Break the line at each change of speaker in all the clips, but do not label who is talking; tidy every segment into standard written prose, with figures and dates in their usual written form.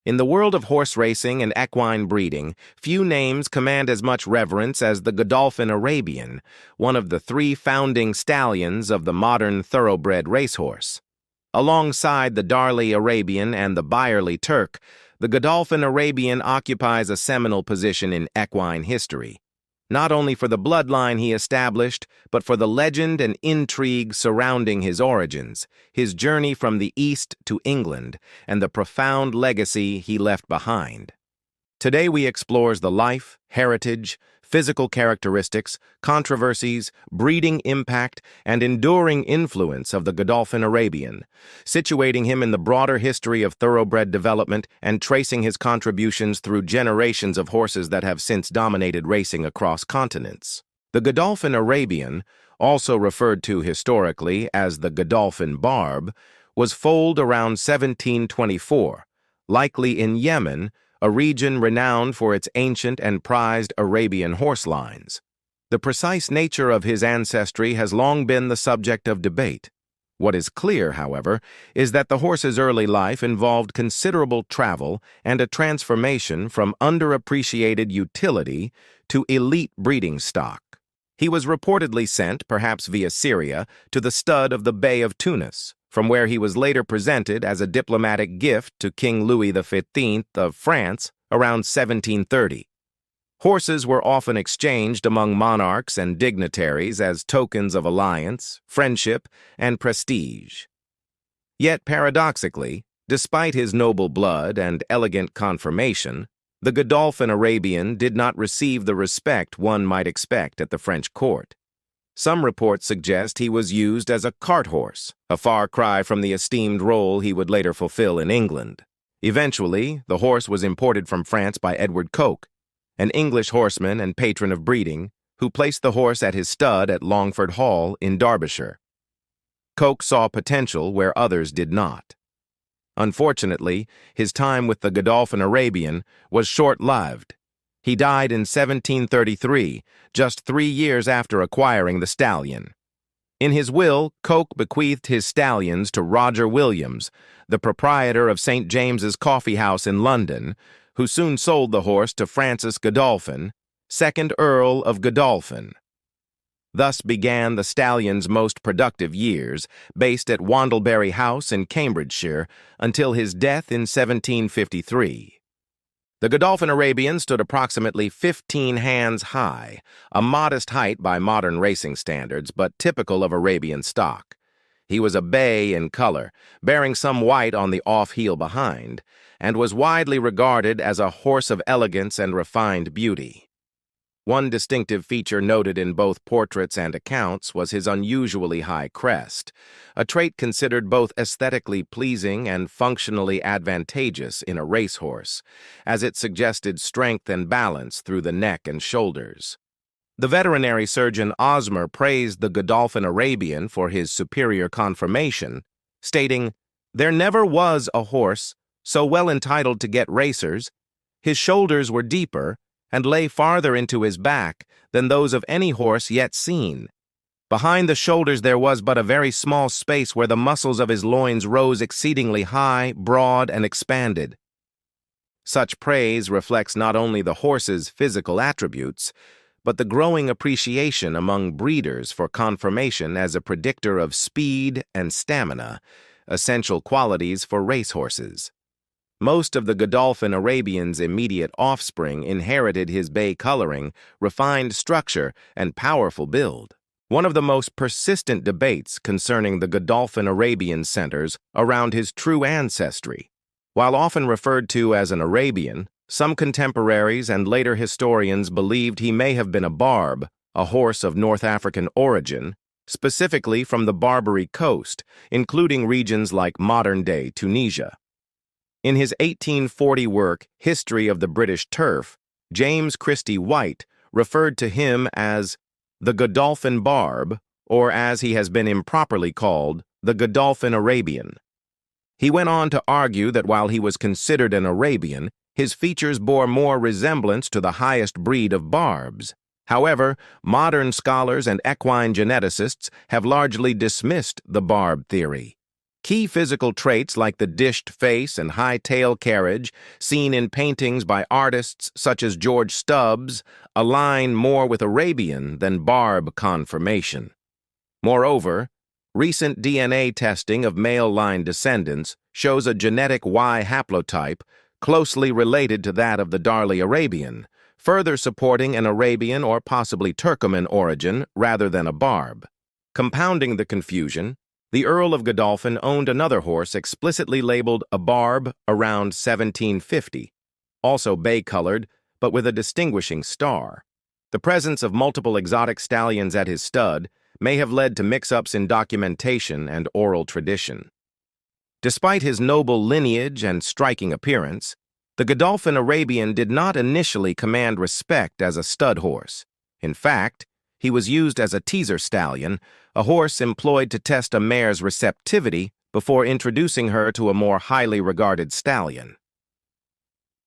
In the world of horse racing and equine breeding, few names command as much reverence as the Godolphin Arabian, one of the three founding stallions of the modern thoroughbred racehorse. Alongside the Darley Arabian and the Byerly Turk, the Godolphin Arabian occupies a seminal position in equine history, not only for the bloodline he established, but for the legend and intrigue surrounding his origins, his journey from the East to England, and the profound legacy he left behind. Today we explores the life, heritage, physical characteristics, controversies, breeding impact, and enduring influence of the Godolphin Arabian, situating him in the broader history of thoroughbred development and tracing his contributions through generations of horses that have since dominated racing across continents. The Godolphin Arabian, also referred to historically as the Godolphin Barb, was foaled around 1724, likely in Yemen, a region renowned for its ancient and prized Arabian horse lines. The precise nature of his ancestry has long been the subject of debate. What is clear, however, is that the horse's early life involved considerable travel and a transformation from underappreciated utility to elite breeding stock. He was reportedly sent, perhaps via Syria, to the stud of the Bay of Tunis, from where he was later presented as a diplomatic gift to King Louis XV of France around 1730. Horses were often exchanged among monarchs and dignitaries as tokens of alliance, friendship, and prestige. Yet paradoxically, despite his noble blood and elegant conformation, the Godolphin Arabian did not receive the respect one might expect at the French court. Some reports suggest he was used as a cart horse, a far cry from the esteemed role he would later fulfill in England. Eventually, the horse was imported from France by Edward Coke, an English horseman and patron of breeding, who placed the horse at his stud at Longford Hall in Derbyshire. Coke saw potential where others did not. Unfortunately, his time with the Godolphin Arabian was short-lived. He died in 1733, just 3 years after acquiring the stallion. In his will, Coke bequeathed his stallions to Roger Williams, the proprietor of St. James's Coffee House in London, who soon sold the horse to Francis Godolphin, 2nd Earl of Godolphin. Thus began the stallion's most productive years, based at Wandlebury House in Cambridgeshire, until his death in 1753. The Godolphin Arabian stood approximately 15 hands high, a modest height by modern racing standards, but typical of Arabian stock. He was a bay in color, bearing some white on the off-heel behind, and was widely regarded as a horse of elegance and refined beauty. One distinctive feature noted in both portraits and accounts was his unusually high crest, a trait considered both aesthetically pleasing and functionally advantageous in a racehorse, as it suggested strength and balance through the neck and shoulders. The veterinary surgeon Osmer praised the Godolphin Arabian for his superior conformation, stating, "There never was a horse so well entitled to get racers. His shoulders were deeper and lay farther into his back than those of any horse yet seen. Behind the shoulders there was but a very small space where the muscles of his loins rose exceedingly high, broad, and expanded." Such praise reflects not only the horse's physical attributes, but the growing appreciation among breeders for conformation as a predictor of speed and stamina, essential qualities for racehorses. Most of the Godolphin Arabian's immediate offspring inherited his bay coloring, refined structure, and powerful build. One of the most persistent debates concerning the Godolphin Arabian centers around his true ancestry. While often referred to as an Arabian, some contemporaries and later historians believed he may have been a Barb, a horse of North African origin, specifically from the Barbary coast, including regions like modern-day Tunisia. In his 1840 work, History of the British Turf, James Christie White referred to him as the Godolphin Barb, or as he has been improperly called, the Godolphin Arabian. He went on to argue that while he was considered an Arabian, his features bore more resemblance to the highest breed of barbs. However, modern scholars and equine geneticists have largely dismissed the barb theory. Key physical traits like the dished face and high tail carriage, seen in paintings by artists such as George Stubbs, align more with Arabian than Barb conformation. Moreover, recent DNA testing of male line descendants shows a genetic Y haplotype closely related to that of the Darley Arabian, further supporting an Arabian or possibly Turcoman origin rather than a Barb. Compounding the confusion, the Earl of Godolphin owned another horse explicitly labeled a Barb around 1750, also bay-colored but with a distinguishing star. The presence of multiple exotic stallions at his stud may have led to mix-ups in documentation and oral tradition. Despite his noble lineage and striking appearance, the Godolphin Arabian did not initially command respect as a stud horse. In fact, he was used as a teaser stallion, a horse employed to test a mare's receptivity before introducing her to a more highly regarded stallion.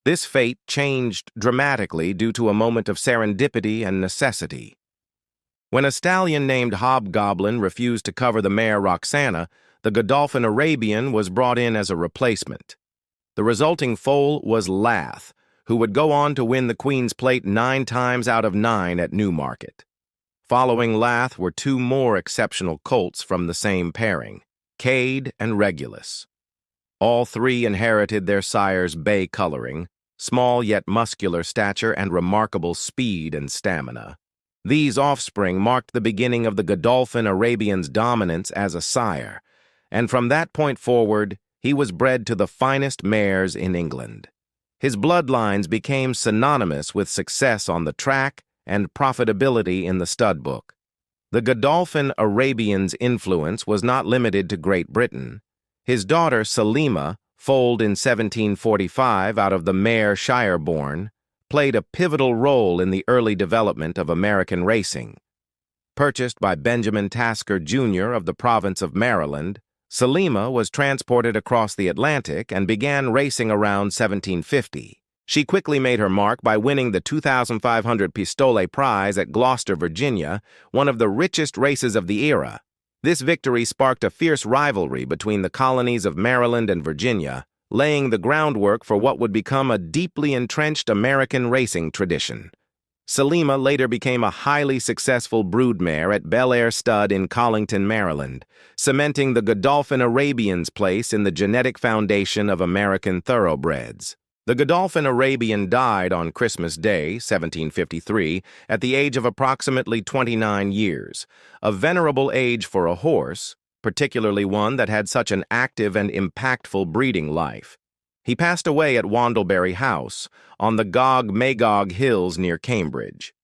This fate changed dramatically due to a moment of serendipity and necessity. When a stallion named Hobgoblin refused to cover the mare Roxana, the Godolphin Arabian was brought in as a replacement. The resulting foal was Lath, who would go on to win the Queen's Plate 9 times out of 9 at Newmarket. Following Lath were two more exceptional colts from the same pairing, Cade and Regulus. All three inherited their sire's bay coloring, small yet muscular stature, and remarkable speed and stamina. These offspring marked the beginning of the Godolphin Arabian's dominance as a sire, and from that point forward, he was bred to the finest mares in England. His bloodlines became synonymous with success on the track and profitability in the stud book. The Godolphin Arabian's influence was not limited to Great Britain. His daughter Selima, foaled in 1745 out of the mare Shireborn, played a pivotal role in the early development of American racing. Purchased by Benjamin Tasker Jr. of the province of Maryland, Selima was transported across the Atlantic and began racing around 1750. She quickly made her mark by winning the 2,500 Pistole Prize at Gloucester, Virginia, one of the richest races of the era. This victory sparked a fierce rivalry between the colonies of Maryland and Virginia, laying the groundwork for what would become a deeply entrenched American racing tradition. Selima later became a highly successful broodmare at Bel Air Stud in Collington, Maryland, cementing the Godolphin Arabian's place in the genetic foundation of American thoroughbreds. The Godolphin Arabian died on Christmas Day, 1753, at the age of approximately 29 years, a venerable age for a horse, particularly one that had such an active and impactful breeding life. He passed away at Wandlebury House, on the Gog-Magog Hills near Cambridge.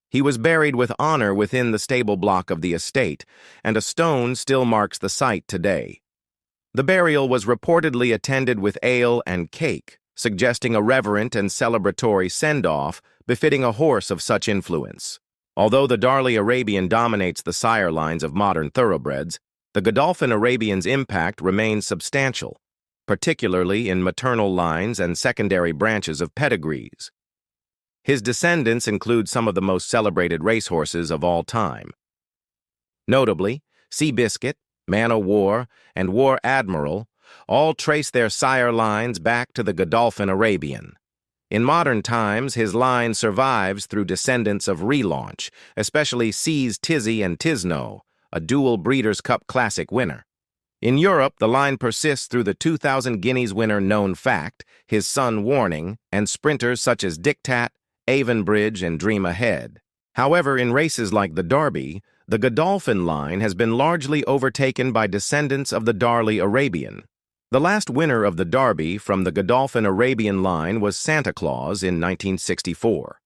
He was buried with honor within the stable block of the estate, and a stone still marks the site today. The burial was reportedly attended with ale and cake, suggesting a reverent and celebratory send-off befitting a horse of such influence. Although the Darley Arabian dominates the sire lines of modern thoroughbreds, the Godolphin Arabian's impact remains substantial, particularly in maternal lines and secondary branches of pedigrees. His descendants include some of the most celebrated racehorses of all time. Notably, Seabiscuit, Man o' War, and War Admiral all trace their sire lines back to the Godolphin Arabian. In modern times, his line survives through descendants of relaunch, especially C's Tizzy and Tisno, a dual Breeders' Cup Classic winner. In Europe, the line persists through the 2,000 guineas winner Known Fact, his son Warning, and sprinters such as Dictat, Avonbridge, and Dream Ahead. However, in races like the Derby, the Godolphin line has been largely overtaken by descendants of the Darley Arabian. The last winner of the Derby from the Godolphin Arabian line was Santa Claus in 1964.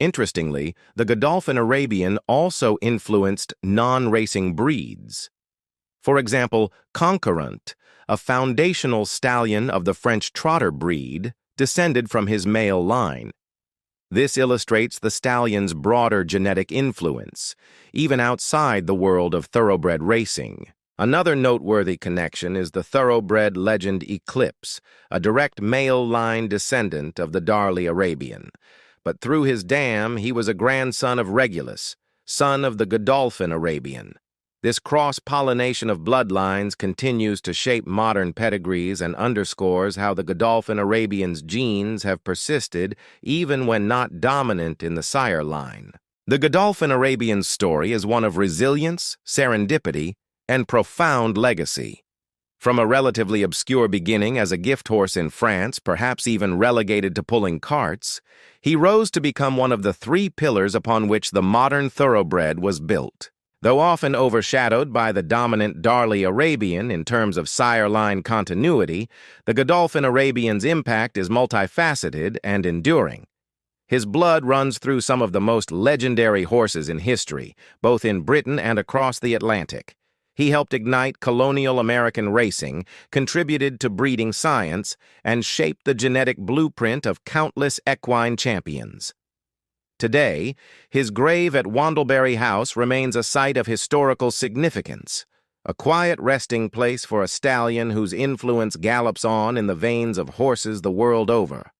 Interestingly, the Godolphin Arabian also influenced non-racing breeds. For example, Conquerant, a foundational stallion of the French trotter breed, descended from his male line. This illustrates the stallion's broader genetic influence, even outside the world of thoroughbred racing. Another noteworthy connection is the thoroughbred legend Eclipse, a direct male line descendant of the Darley Arabian. But through his dam, he was a grandson of Regulus, son of the Godolphin Arabian. This cross-pollination of bloodlines continues to shape modern pedigrees and underscores how the Godolphin Arabian's genes have persisted even when not dominant in the sire line. The Godolphin Arabian's story is one of resilience, serendipity, and profound legacy. From a relatively obscure beginning as a gift horse in France, perhaps even relegated to pulling carts, he rose to become one of the three pillars upon which the modern thoroughbred was built. Though often overshadowed by the dominant Darley Arabian in terms of sire line continuity, the Godolphin Arabian's impact is multifaceted and enduring. His blood runs through some of the most legendary horses in history, both in Britain and across the Atlantic. He helped ignite colonial American racing, contributed to breeding science, and shaped the genetic blueprint of countless equine champions. Today, his grave at Wandlebury House remains a site of historical significance, a quiet resting place for a stallion whose influence gallops on in the veins of horses the world over.